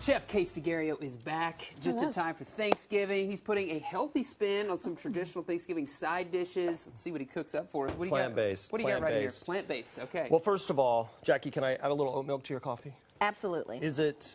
Chef Case Dighero is back just in time for Thanksgiving. He's putting a healthy spin on some traditional Thanksgiving side dishes. Let's see what he cooks up for us. What do you got? Plant-based. What do you got right here? Plant-based. Okay. Well, first of all, Jackie, can I add a little oat milk to your coffee? Absolutely. Is it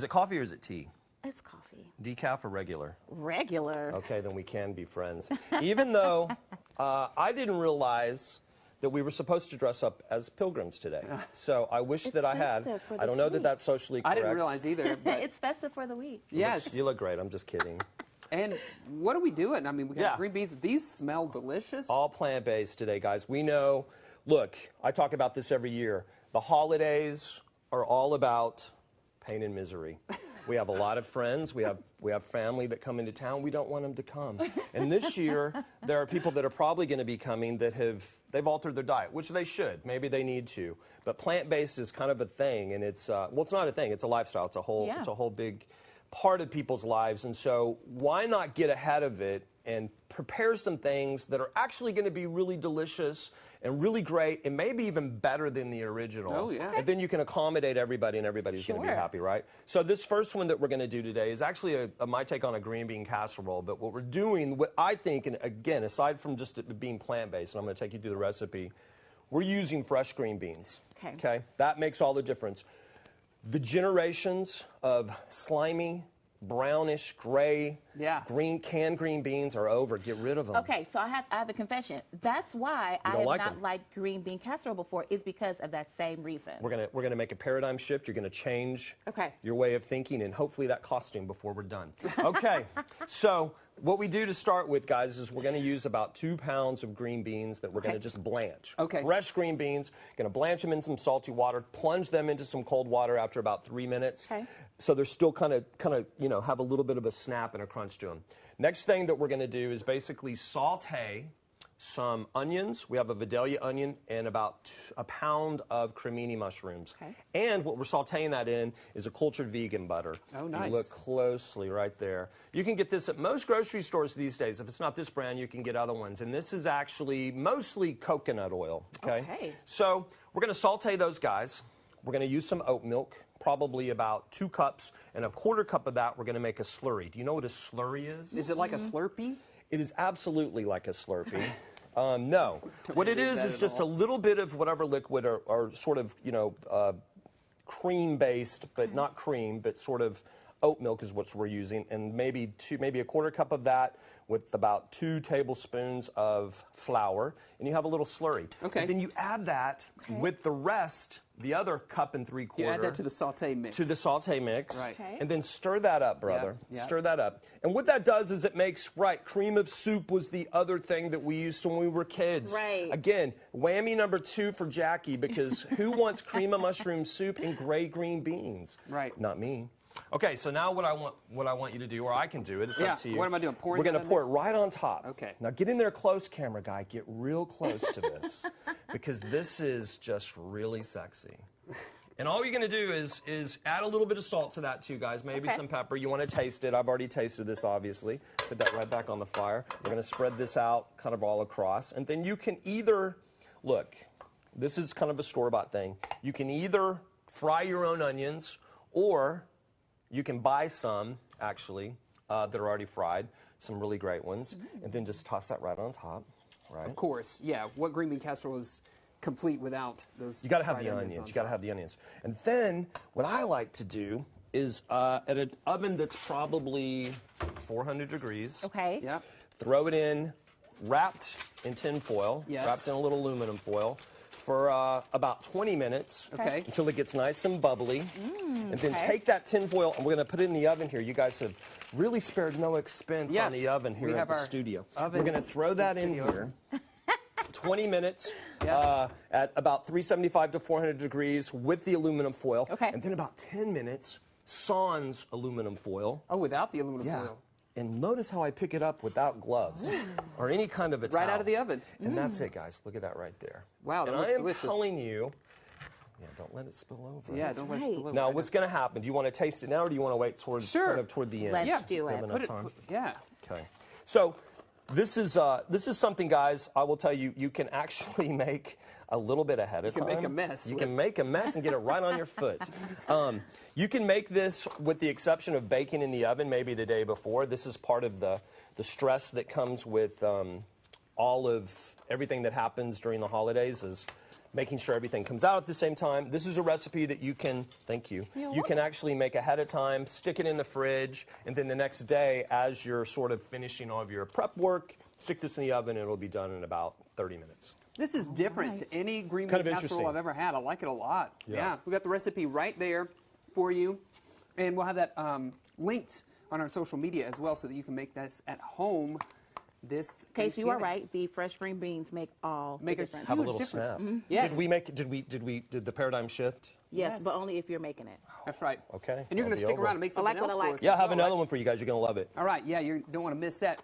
coffee or is it tea? It's coffee. Decaf or regular? Regular. Okay, then we can be friends. Even though I didn't realize that we were supposed to dress up as pilgrims today. So I wish that I had. I don't know that that's socially correct. I didn't realize either. But It's festive for the week. yes. You look great. I'm just kidding. And what are we doing? I mean, we got green beans. These smell delicious. All plant-based today, guys. We know, look, I talk about this every year. The holidays are all about pain and misery. We have a lot of friends. We have family that come into town. We don't want them to come. And this year, there are people that are probably going to be coming that they've altered their diet, which they should. Maybe they need to. But plant-based is kind of a thing, and it's well, it's not a thing. It's a lifestyle. It's a whole big part of people's lives. And so why not get ahead of it and prepare some things that are actually going to be really delicious and really great and maybe even better than the original. Oh, yeah. And then you can accommodate everybody and everybody's going to be happy, right? So this first one that we're going to do today is actually my take on a green bean casserole. But what we're doing, what I think, and again, aside from just it being plant-based, and I'm going to take you through the recipe, we're using fresh green beans. Okay? That makes all the difference. The generations of slimy, brownish, gray, canned green beans are over. Get rid of them. Okay, so I have a confession. That's why I have not liked green bean casserole before, is because of that same reason. We're gonna make a paradigm shift. You're gonna change your way of thinking, and hopefully that costume before we're done. Okay, so what we do to start with, guys, is we're gonna use about 2 pounds of green beans that we're gonna just blanch. Okay. Fresh green beans. Gonna blanch them in some salty water. Plunge them into some cold water after about 3 minutes. Okay. So they're still kind of have a little bit of a snap and a crunch to them. Next thing that we're going to do is basically saute some onions. We have a Vidalia onion and about a pound of cremini mushrooms. Okay. And what we're sauteing that in is a cultured vegan butter. Oh, nice. You look closely right there. You can get this at most grocery stores these days. If it's not this brand, you can get other ones. And this is actually mostly coconut oil. Okay. So we're going to saute those guys. We're going to use some oat milk, probably about 2 cups, and a 1/4 cup of that we're going to make a slurry. Do you know what a slurry is? Is it like a Slurpee? It is absolutely like a Slurpee. No. What it is just a little bit of whatever liquid or sort of, cream-based, but not cream, but sort of oat milk is what we're using, and maybe a 1/4 cup of that with about 2 tablespoons of flour, and you have a little slurry. Okay. And then you add that with the rest, the other 1 3/4 cups. You add that to the saute mix. To the saute mix. Right. Okay. And then stir that up, brother. Yeah. Stir that up. And what that does is it makes, cream of soup was the other thing that we used when we were kids. Right. Again, whammy number 2 for Jackie, because who wants cream of mushroom soup and gray green beans? Right. Not me. Okay, so now what I want you to do, or I can do it, it's up to you. What am I doing? We're going to pour it right on top. Okay. Now get in there close, camera guy. Get real close to this, because this is just really sexy. And all you're going to do is add a little bit of salt to that too, guys. Maybe some pepper. You want to taste it. I've already tasted this, obviously. Put that right back on the fire. We're going to spread this out kind of all across. And then you can either, look, this is kind of a store-bought thing. You can either fry your own onions, or you can buy some, actually, that are already fried, some really great ones, and then just toss that right on top, right? Of course, yeah. What green bean casserole is complete without those? You got to have the onions. You got to have the onions. And then what I like to do is at an oven that's probably 400 degrees. Okay. Yep. Throw it in, wrapped in tin foil, wrapped in a little aluminum foil, for about 20 minutes until it gets nice and bubbly. And then take that tin foil, and we're going to put it in the oven here. You guys have really spared no expense on the oven here at the studio. We're going to throw that in here. 20 minutes at about 375 to 400 degrees with the aluminum foil. And then about 10 minutes, sans aluminum foil. Oh, without the aluminum foil. And notice how I pick it up without gloves or any kind of a towel. Right out of the oven. And that's it, guys. Look at that right there. Wow, that and looks I am delicious. telling you, don't let it spill over. Yeah, don't let it spill over. Now, what's going to happen? Do you want to taste it now, or do you want to wait toward the end? Let's do it. Okay. So this is something, guys. I will tell you, you can actually make a little bit ahead of time. You can make a mess. You can make a mess and get it right on your foot. You can make this with the exception of baking in the oven maybe the day before. This is part of the stress that comes with all of everything that happens during the holidays is making sure everything comes out at the same time. This is a recipe that you can, thank you, you can actually make ahead of time, stick it in the fridge, and then the next day as you're sort of finishing all of your prep work, stick this in the oven and it'll be done in about 30 minutes. This is different to any green bean casserole I've ever had. I like it a lot. Yeah. We got the recipe right there for you, and we'll have that linked on our social media as well so that you can make this at home. This Casey, you are right. The fresh green beans make all the difference. Have a little snap. Yes. Did the paradigm shift? Yes, but only if you're making it. That's right. Okay. And you're going to stick around and make something else for us. Yeah, I have another one for you guys. You're going to love it. All right. Yeah, you don't want to miss that.